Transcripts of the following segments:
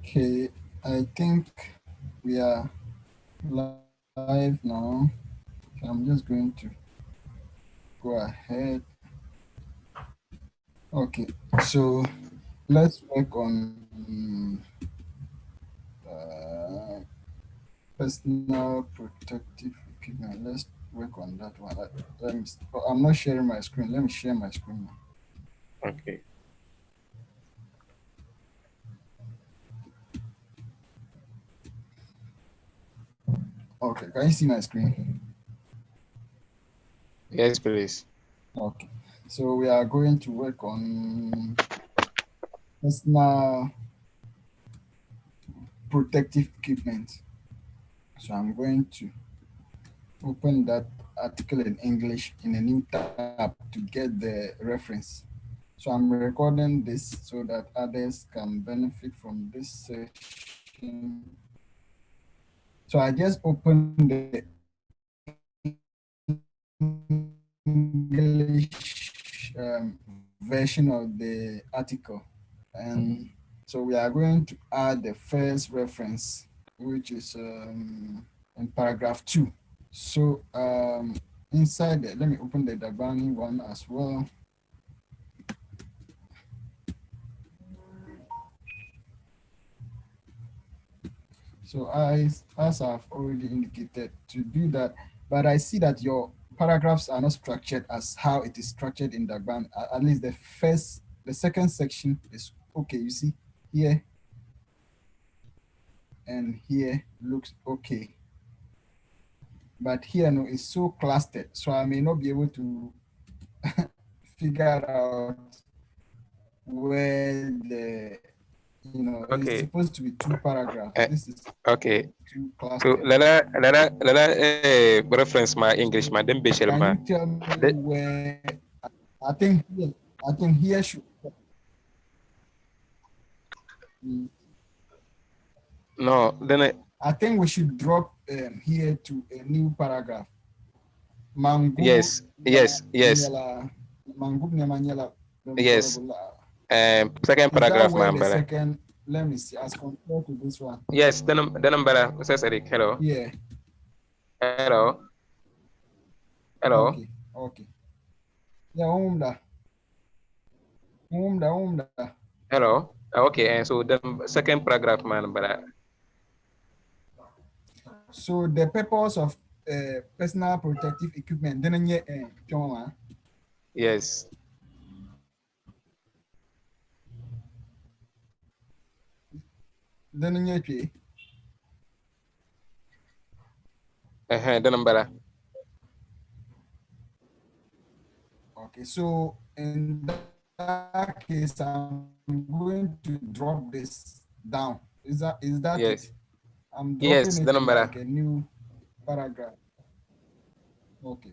Okay, I think we are live now. So I'm just going to go ahead. Okay, so let's work on uh, personal protective equipment. Let's work on that one. I'm not sharing my screen. Let me share my screen now. Okay. Okay, can you see my screen? Yes, please. Okay, so we are going to work on personal protective equipment. So I'm going to open that article in English in a new tab to get the reference. So I'm recording this so that others can benefit from this session. So I just opened the English version of the article. And so we are going to add the first reference, which is in paragraph 2. So inside there, let me open the Dabani one as well. So as I've already indicated to do that, but I see that your paragraphs are not structured as how it is structured in Dagban. At least the second section is okay. You see here and here looks okay. But here no, it's so clustered. So I may not be able to figure out where it's Okay. supposed to be two paragraphs. Uh, This is okay. too So clustered. lala reference my English ma dem beshel Can ma. you tell me The, where? I think here should. no, then I think we should drop here to a new paragraph. Mangu yes, Mangu Nyamanyela. yes. Second Is that paragraph where ma the mbala. second? Let me see. As compared to this one. Yes, then mbala. Hello. Yeah. Hello. Hello. Okay. Okay. Yeah. Umda. Umda. Umda. Hello. Okay, and so the second paragraph man mbala. So the purpose of personal protective equipment. Yes. Then Then mbala. Okay, so in that case, I'm going to drop this down. Is that it? Yes. I'm dropping Yes, it then to mbala. like a new paragraph. Okay.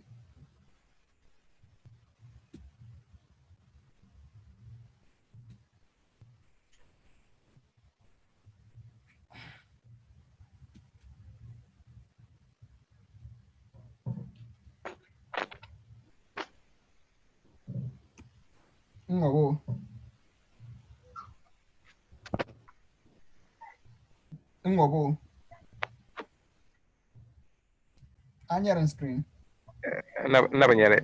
Ngobo. Ngobo. Anya on screen. Na banyere.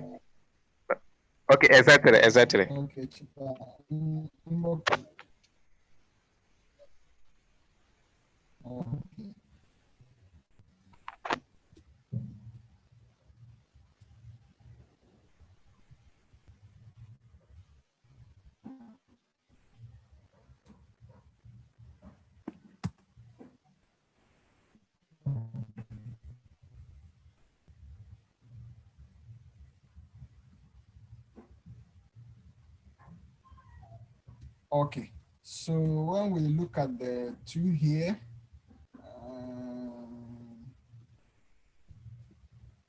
Okay, exactly. Okay, chipa. Okay. Okay. So when we look at the two here,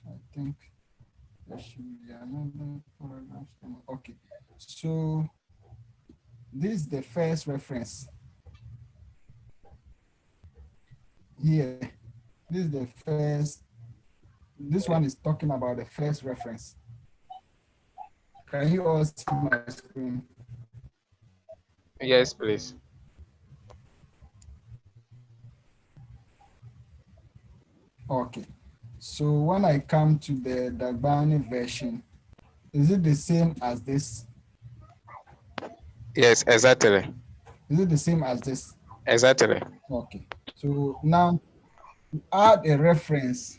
I think there should be another paragraph. Okay. So this is the first reference here. This is the first. This one is talking about the first reference. Can you all see my screen? Yes, please. Okay. So when I come to the Dagbani version, is it the same as this? Yes, exactly. Is it the same as this? Exactly. Okay. So now to add a reference,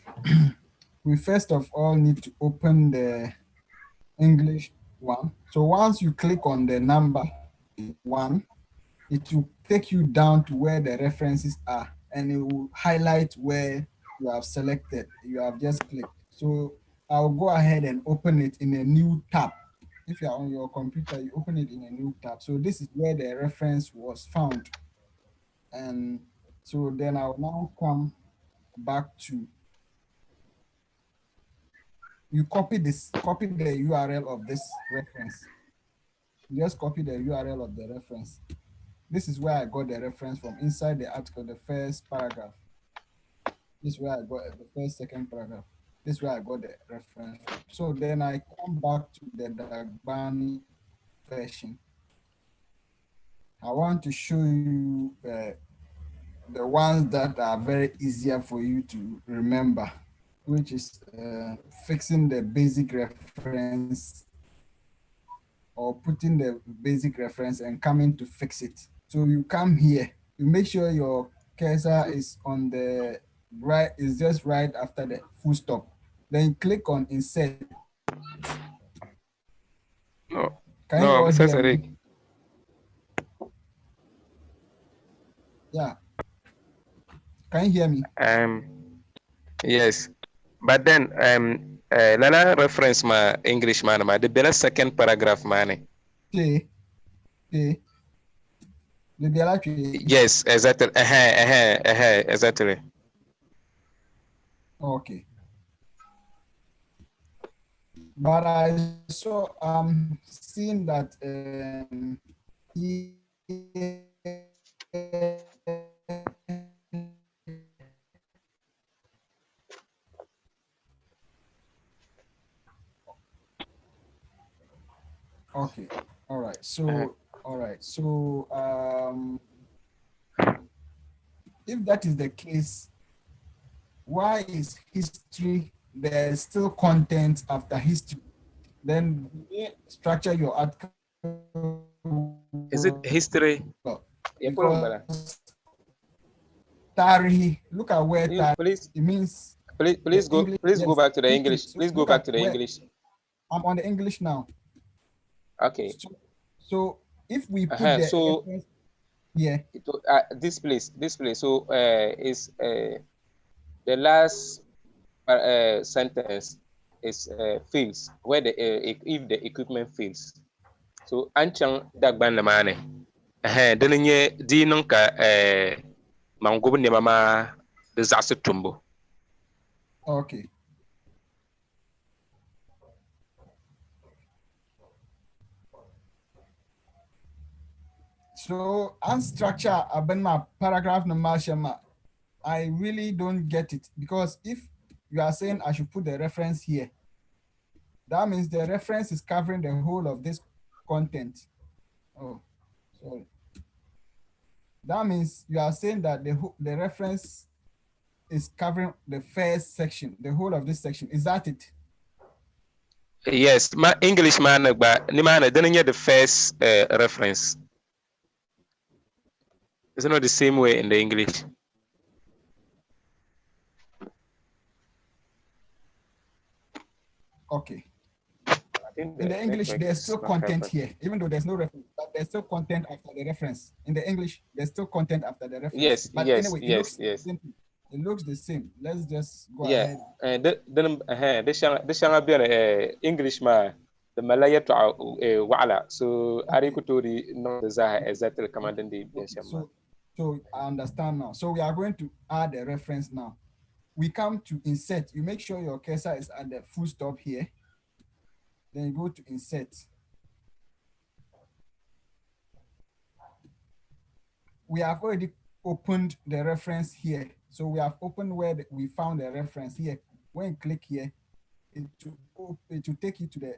we first of all need to open the English one. So once you click on the number one, it will take you down to where the references are and it will highlight where you have selected, you have just clicked. So I'll go ahead and open it in a new tab. If you're on your computer, you open it in a new tab. So this is where the reference was found. And so then I'll now come back to, you copy the URL of this reference. You just copy the URL of the reference. This is where I got the reference from inside the article, the first paragraph. This is where I got the first, second paragraph. This is where I got the reference from. So then I come back to the Dagbani version. I want to show you the ones that are very easier for you to remember, which is fixing the basic reference or putting the basic reference and coming to fix it. So you come here, you make sure your cursor is on the right, is just right after the full stop. Then click on insert. No, Can you no, all Mr. hear Sadiq. me? Yeah. Can you hear me? Yes, but then lala reference ma English man ma the bela second paragraph man. Okay. Okay. The Bialachi. Yes, exactly. Exactly. Okay. But I saw seeing that okay. All right. Uh-huh. So all right. So if that is the case, why is history there's still content after history? Then structure your article Is it history? Yeah, because Tarihi, look at where Tarihi, Please, it means please, the English, please go yes, back to the history. English. So Please go look back at to the where English. I'm on the English now. Okay. So if we put the So reference here, this place. So is the last sentence is fails where the if the equipment fails. So anchang dagban lamane. Dinin di ka mangubu ne mama da zasu tumbo. okay. So unstructure my paragraph number shema, I really don't get it because if you are saying I should put the reference here, that means the reference is covering the whole of this content. Oh, sorry. That means you are saying that the reference is covering the first section, the whole of this section. Is that it? Yes, my English man but ni man didn't the first reference. It's not the same way in the English. Okay. think In the the English, network there's is still not content helping. here, even though there's no reference, but there's still content after the reference. In the English, there's still content after the reference. Yes, But yes, anyway, it yes, looks yes. simple. It looks the same. Let's just go Yeah. ahead. The shanga be English ma the Malaya to wala. So ari Okay. kutori no the zaha exactly commanding the Okay. shama. So I understand now. So we are going to add a reference now. We come to insert. You make sure your cursor is at the full stop here. Then you go to insert. We have already opened the reference here. So we have opened where we found the reference here. When you click here, it will take you to the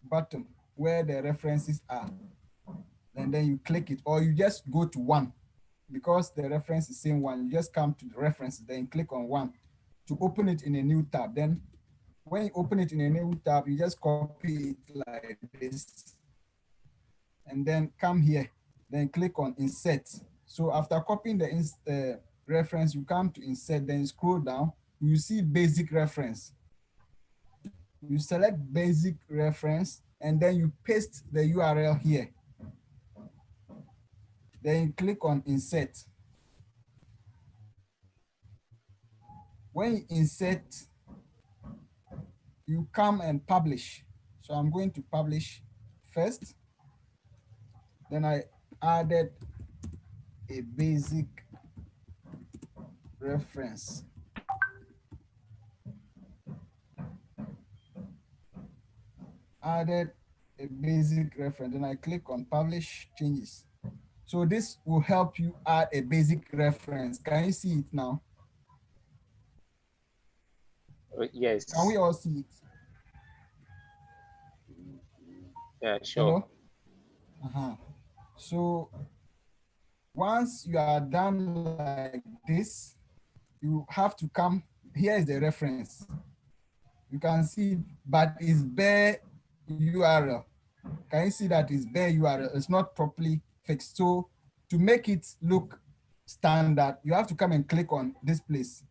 bottom where the references are. And then you click it, or you just go to one because the reference is same one. You just come to the reference, then click on one. to open it in a new tab. Then when you open it in a new tab, you just copy it like this and then come here, then click on insert. So after copying the reference, you come to insert, then scroll down, you see basic reference. You select basic reference and then you paste the URL here. Then you click on insert. When you insert, you come and publish. So I'm going to publish first. Then I added a basic reference. Added a basic reference. Then I click on publish changes. So this will help you add a basic reference. Can you see it now? Yes. Can we all see it? Yeah, sure. Hello? So once you are done like this, you have to come. Here is the reference. You can see, but it's bare URL. Can you see that it's bare URL? It's not properly fixed. So to make it look standard, you have to come and click on this place.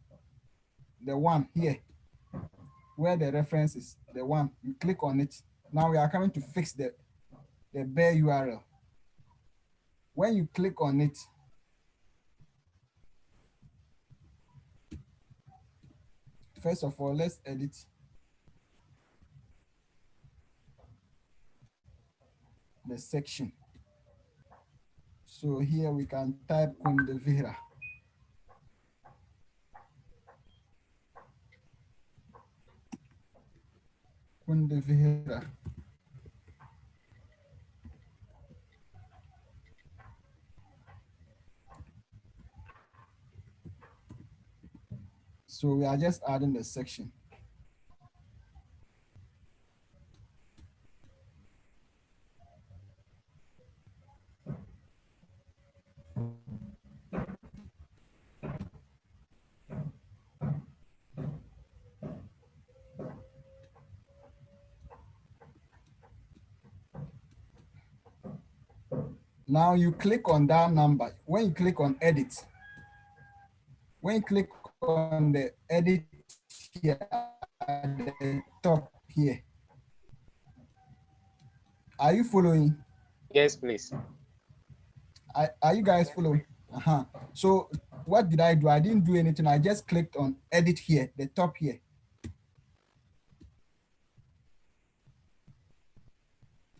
The one here, where the reference is, the one, you click on it. Now we are coming to fix the bare URL. When you click on it, first of all, let's edit. The section. So here we can type Kundavira. Kundavira. So we are just adding the section. Now you click on that number. When you click on edit, when you click on the edit here at the top here, are you following? Yes, please. Are you guys following? So what did I do? I didn't do anything. I just clicked on edit here, the top here.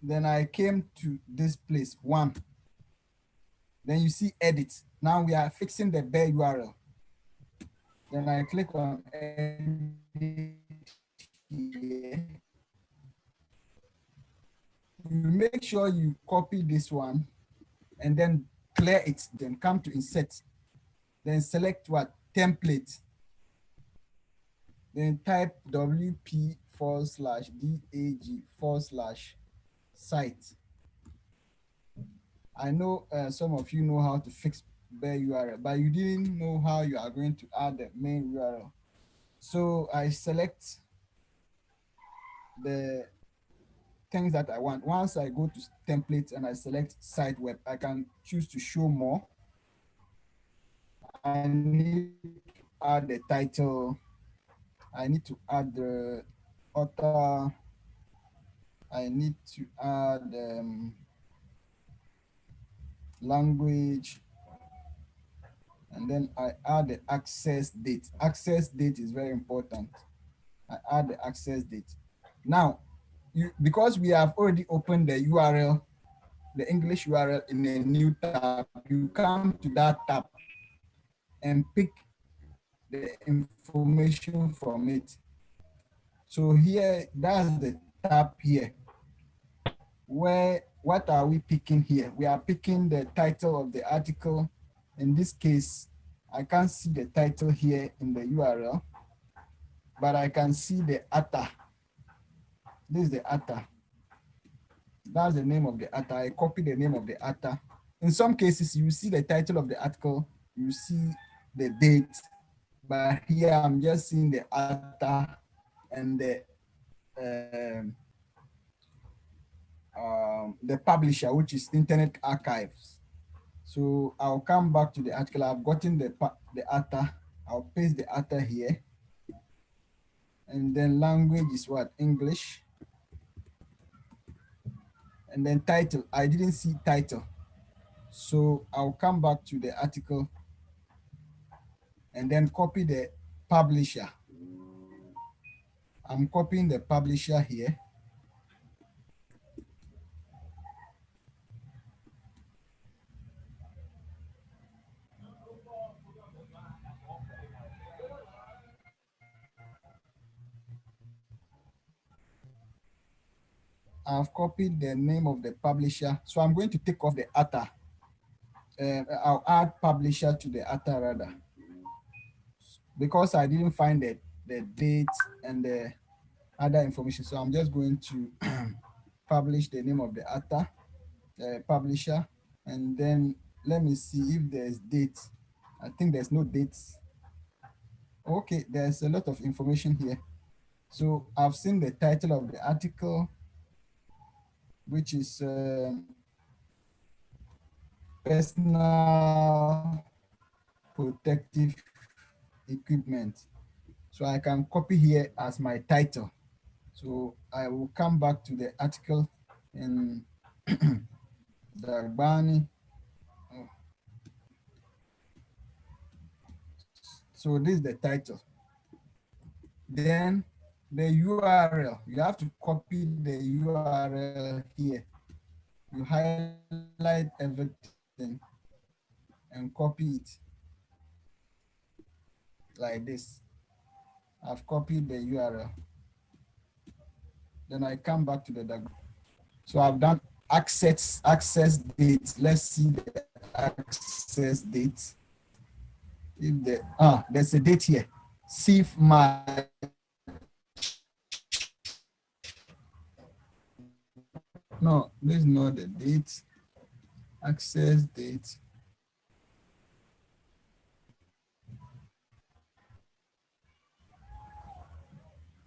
Then I came to this place, one. Then you see edit. Now we are fixing the bare URL. Then I click on edit here. You make sure you copy this one and then clear it. Then come to insert. Then select what? Template. Then type WP/DAG/site. I know some of you know how to fix bare URL, but you didn't know how you are going to add the main URL. So I select the things that I want. Once I go to templates and I select site web, I can choose to show more. I need to add the title. I need to add the author. I need to add language. And then I add the access date. Access date is very important. I add the access date. Now, because we have already opened the URL, the English URL in a new tab, you come to that tab and pick the information from it. So here, that's the tab here. What are we picking here? We are picking the title of the article. In this case, I can't see the title here in the URL, but I can see the author. This is the author. That's the name of the author. I copy the name of the author. In some cases, you see the title of the article, you see the date, but here I'm just seeing the author and the publisher, which is Internet Archives. So I'll come back to the article. I've gotten the author. I'll paste the author here. And then language is what? English. And then title. I didn't see title. So I'll come back to the article and then copy the publisher. I'm copying the publisher here. I've copied the name of the publisher. So I'm going to take off the author. I'll add publisher to the author rather. Because I didn't find the date and the other information. So I'm just going to publish the name of the author, publisher, and then let me see if there's date. I think there's no dates. Okay, there's a lot of information here. So I've seen the title of the article, which is personal protective equipment. So I can copy here as my title. So I will come back to the article in Dagbani. So this is the title. Then the URL, you have to copy the URL here. You highlight everything and copy it like this. I've copied the URL. Then I come back to the Dagbani. So I've done access date. Let's see the access date. If there's a date here. See if my no, this is not the date. Access date.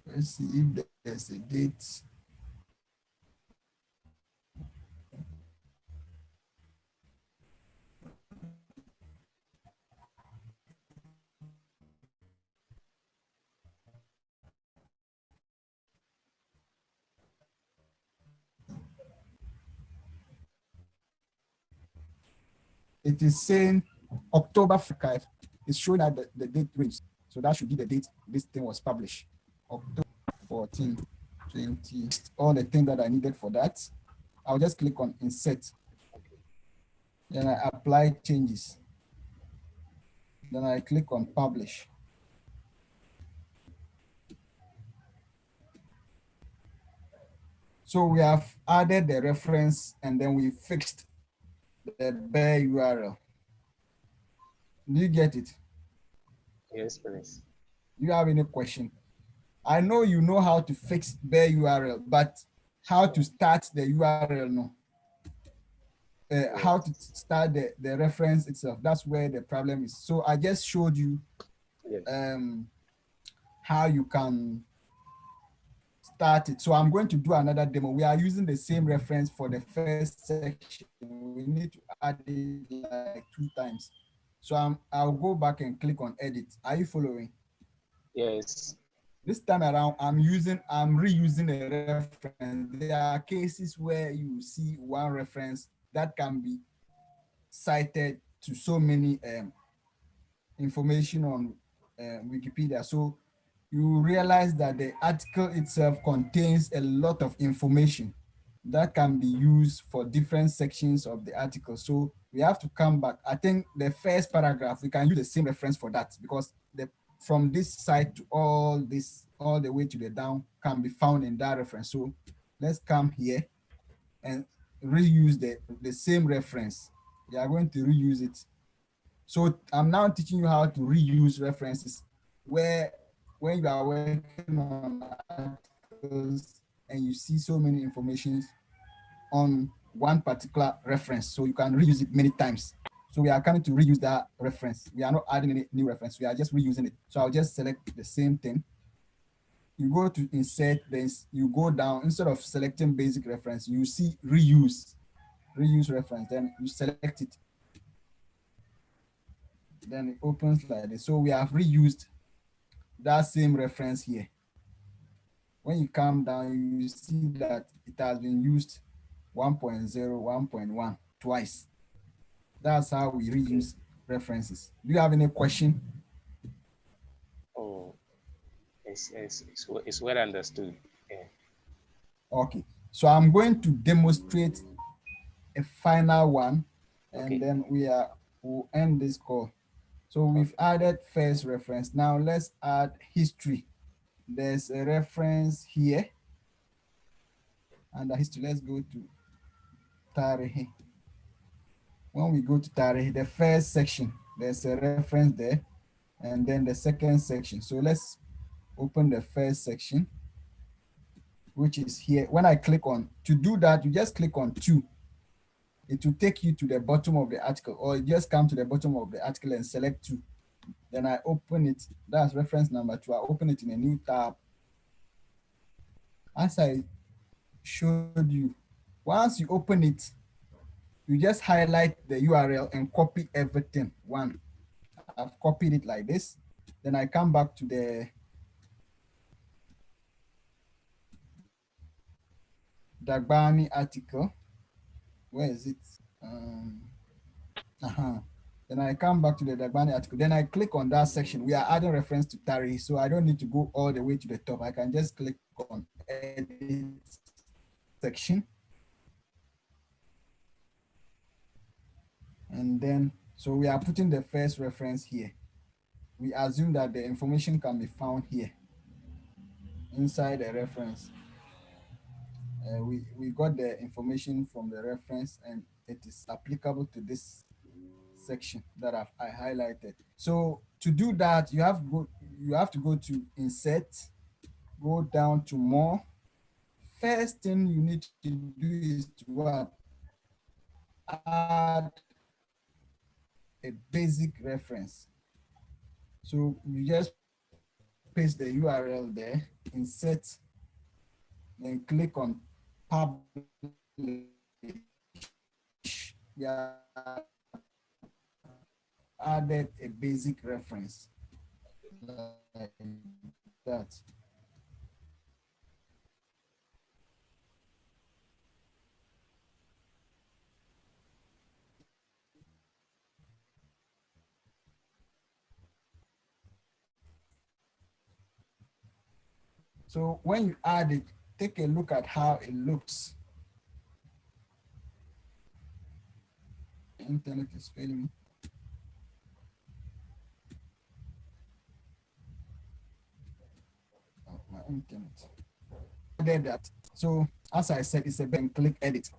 Let's see if there's a date. It is saying October 5. It's showing that the date range. So that should be the date this thing was published. October 14, 20, all the things that I needed for that. I'll just click on insert. Then I apply changes. Then I click on publish. So we have added the reference and then we fixed the bare URL. Do you get it? Yes, please. Do you have any question? I know you know how to fix bare URL, but how to start the URL, no. How to start the reference itself. That's where the problem is. So I just showed you how you can start it. So I'm going to do another demo. We are using the same reference for the first section. We need to add it like 2 times. So I'll go back and click on edit. Are you following? Yes. This time around, I'm reusing a reference. There are cases where you see one reference that can be cited to so many information on Wikipedia. So you realize that the article itself contains a lot of information that can be used for different sections of the article. So we have to come back. I think the first paragraph, we can use the same reference for that because from this side to all the way to the down can be found in that reference. So let's come here and reuse the same reference. We are going to reuse it. So I'm now teaching you how to reuse references where when you are working on articles and you see so many informations on one particular reference, so you can reuse it many times. So we are coming to reuse that reference. We are not adding any new reference. We are just reusing it. So I'll just select the same thing. You go to insert, then you go down. Instead of selecting basic reference, you see reuse reference. Then you select it. Then it opens like this. So we have reused that same reference here. When you come down, you see that it has been used 1.0, 1.1 twice. That's how we reuse references. Do you have any question? Oh, it's well understood. Yeah. Okay. So I'm going to demonstrate a final one, and Okay. then we'll end this call. So we've added first reference. Now let's add history. There's a reference here. And the history, let's go to Tarihi. When we go to Tarihi, the first section, there's a reference there, and then the second section. So let's open the first section, which is here. When I click on, to do that, you just click on 2. It will take you to the bottom of the article, or you just come to the bottom of the article and select 2. Then I open it. That's reference number 2. I open it in a new tab. As I showed you, once you open it, you just highlight the URL and copy everything. One, I've copied it like this. Then I come back to the Dagbani article. Where is it? Then I come back to the Dagbani article. Then I click on that section. We are adding reference to Tari, so I don't need to go all the way to the top. I can just click on edit section. And then, so we are putting the first reference here. We assume that the information can be found here inside the reference. We got the information from the reference, and it is applicable to this section that I highlighted. So to do that, you have to go to insert, go down to more. First thing you need to do is to add a basic reference. So you just paste the URL there, insert, then click on publish. Yeah, added a basic reference like that. So when you add it, take a look at how it looks. Internet is failing me. Oh, my internet. Did that. So as I said, it's a button, click edit.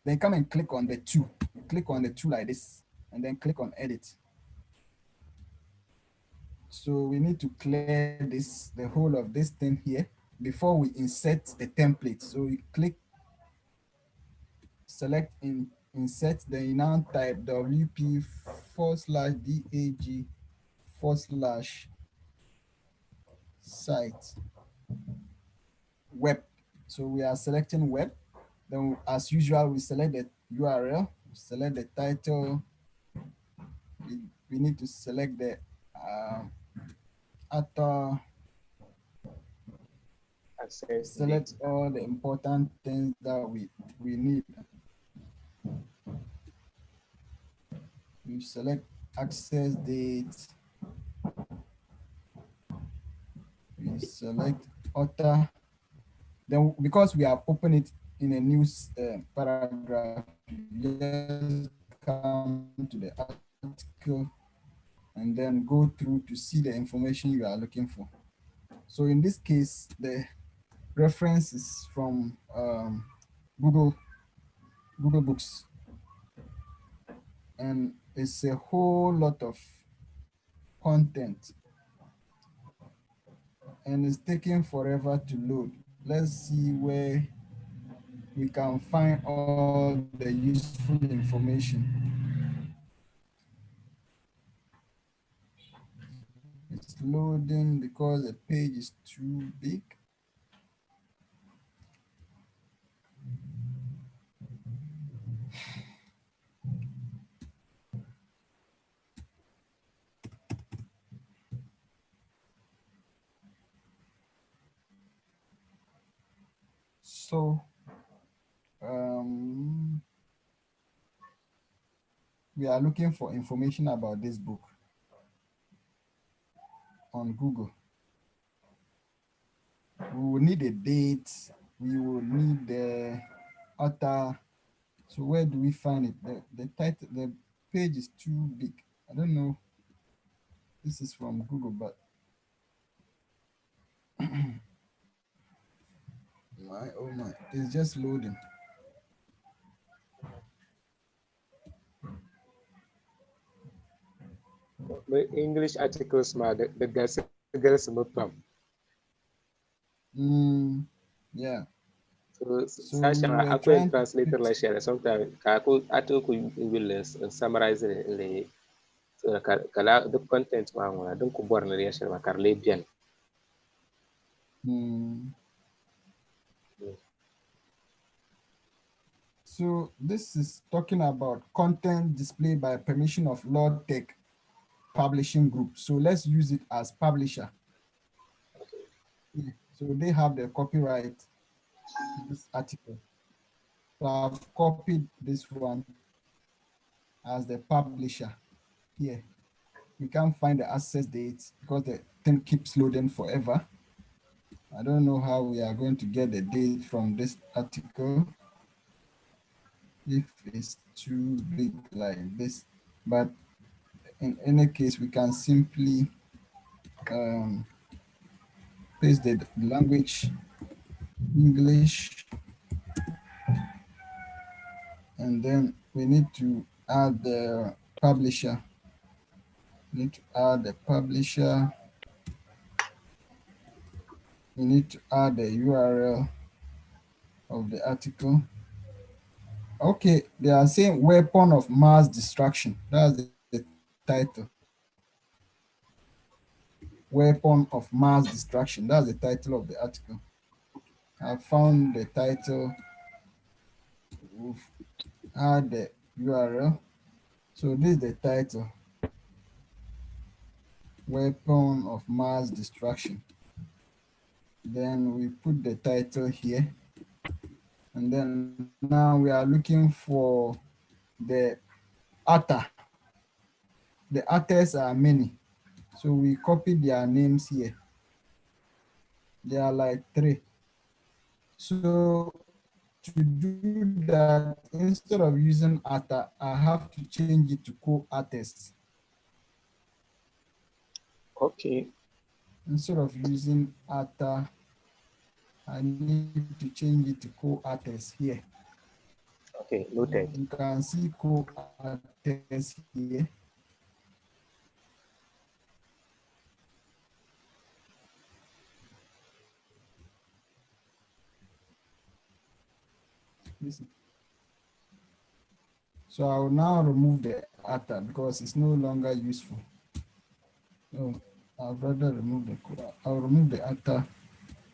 Then come and click on the 2. Click on the 2 like this, and then click on edit. So we need to clear this, the whole of this thing here before we insert the template. So we click, select insert, then you now type WP/DAG/site web. So we are selecting web. Then as usual, we select the URL, select the title. We need to select the author, select all the important things that we need. We select access date. We select author. Then because we have opened it in a new paragraph, just come to the article and then go through to see the information you are looking for. So in this case, the reference is from Google Books, and it's a whole lot of content, and it's taking forever to load. Let's see where we can find all the useful information. It's loading because the page is too big. So um, we are looking for information about this book on Google. We will need a date. We will need the author. So where do we find it? The title, the page is too big. I don't know. This is from Google, but oh my, it's just loading. The English articles ma the girls mapam. Yeah. So we Sasha were akwai trying to translator la share sometimes ka ko ato ko will summarize le so kala the content ma ngona dun ko borna ya share ma karle bien. hmm, so this is talking about content displayed by permission of Lord Tech Publishing Group. So let's use it as publisher. Yeah. So they have the copyright to this article. So I've copied this one as the publisher here. We can't find the access date because the thing keeps loading forever. I don't know how we are going to get the date from this article if it's too big like this. But in any case, we can simply um, paste the language English, and then we need to add the publisher. We need to add the publisher. We need to add the URL of the article. Okay, they are saying weapon of mass destruction. That's the title. Weapon of mass destruction. That's the title of the article. I found the title. We've add the URL. So this is the title. Weapon of mass destruction. Then we put the title here. And then now we are looking for the author. The authors are many. So we copy their names here. There are like 3. So to do that, instead of using author, I have to change it to co-artist. Okay. Instead of using author, I need to change it to co-artist here. Okay, noted. You can see co-artist here. Listen. So I will now remove the author because it's no longer useful. So I'll rather remove the I'll remove the author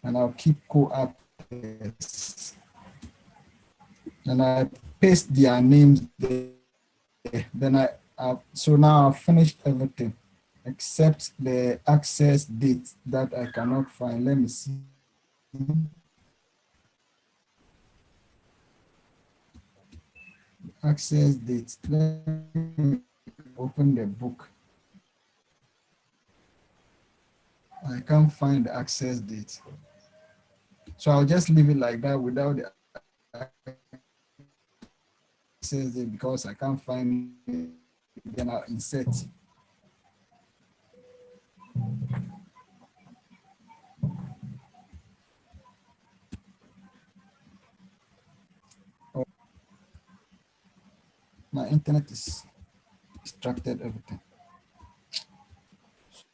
and I'll keep co-artists. And I paste their names there. Then so now I've finished everything except the access date that I cannot find. Let me see. Access date. Let me open the book. I can't find the access date. So I'll just leave it like that without the access date because I can't find it. Then I'll insert. Oh, my internet is distracted everything.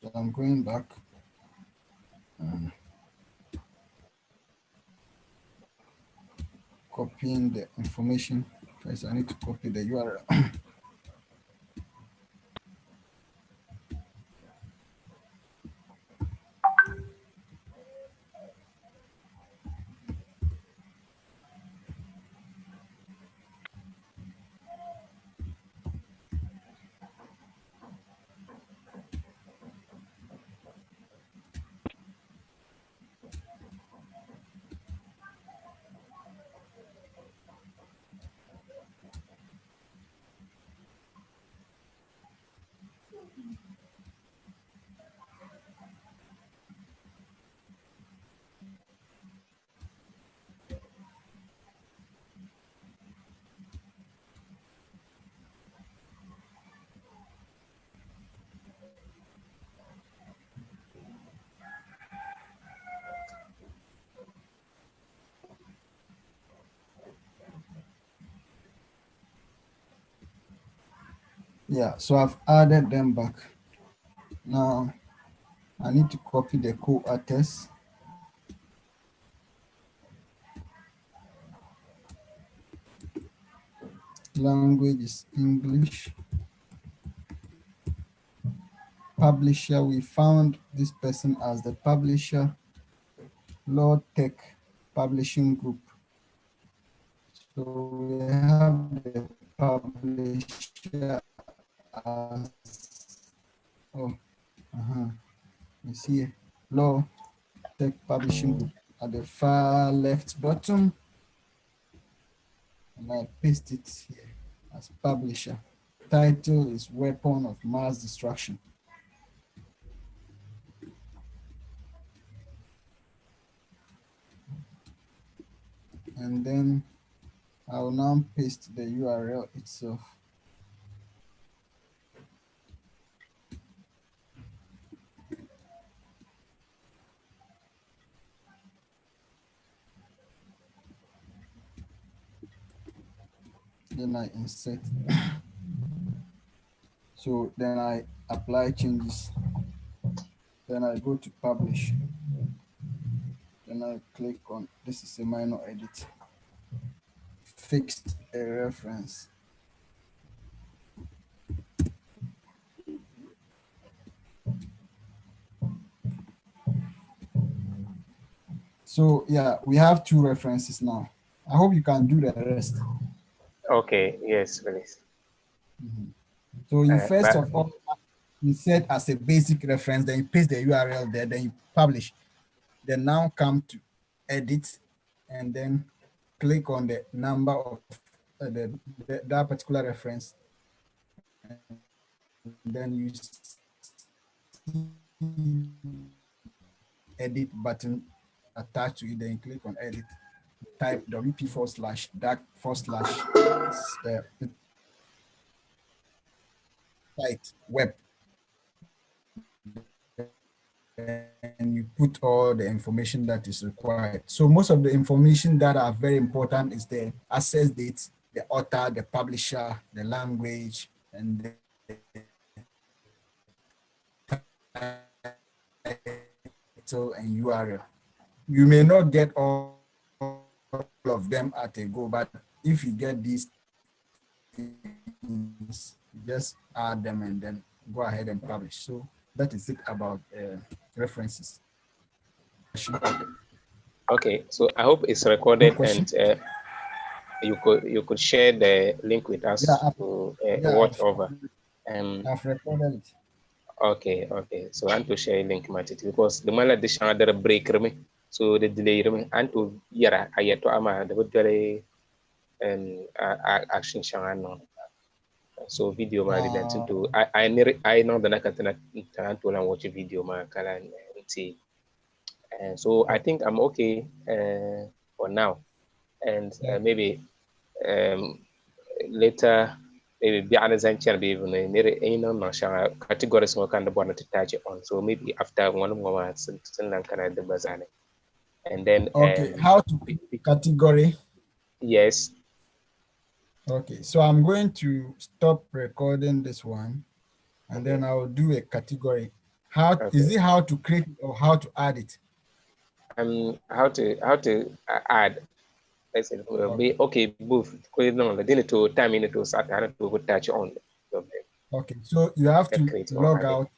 So I'm going back. copying the information. First, I need to copy the URL. Yeah, so I've added them back. Now I need to copy the co-authors. Language is English. Publisher, we found this person as the publisher, Law Tech Publishing Group. So we have the publisher as, you see, Law Tech Publishing Group at the far left bottom, and I paste it here as publisher. Title is Weapon of Mass Destruction. And then I will now paste the URL itself. Then I insert. So then I apply changes. Then I go to publish. Then I click on, this is a minor edit. Fixed a reference. So yeah, we have 2 references now. I hope you can do the rest. Okay, yes, please. So you first of all insert as a basic reference, then you paste the URL there, then you publish. Then now come to edit and then click on the number of that particular reference. And then you edit button attached to it, then you click on edit, type wp/dark/site web, and you put all the information that is required. So most of the information that are very important is the access date, the author, the publisher, the language, and the title and URL. You may not get all of them at a go, but if you get these things, just add them and then go ahead and publish. So that is it about references. Okay, so I hope it's recorded and you could share the link with us to watch over. I've recorded it. Okay. So I want to share link match because the man the shang there break me, so the delay me and to yara ayato ama the very action shang no. So video ma didn't to I know the nakatana to watch a video ma kala see. And so I think I'm okay for now, and maybe later maybe beyond the century be even categories more kind of one to touch on. So maybe after one more the bazane, and then how to category? Yes. Okay, so I'm going to stop recording this one, and then I will do a category. Is it how to create or how to add it? How to add Okay, both. No, the to time in to start to touch on. Okay, so you have to Create log add it. out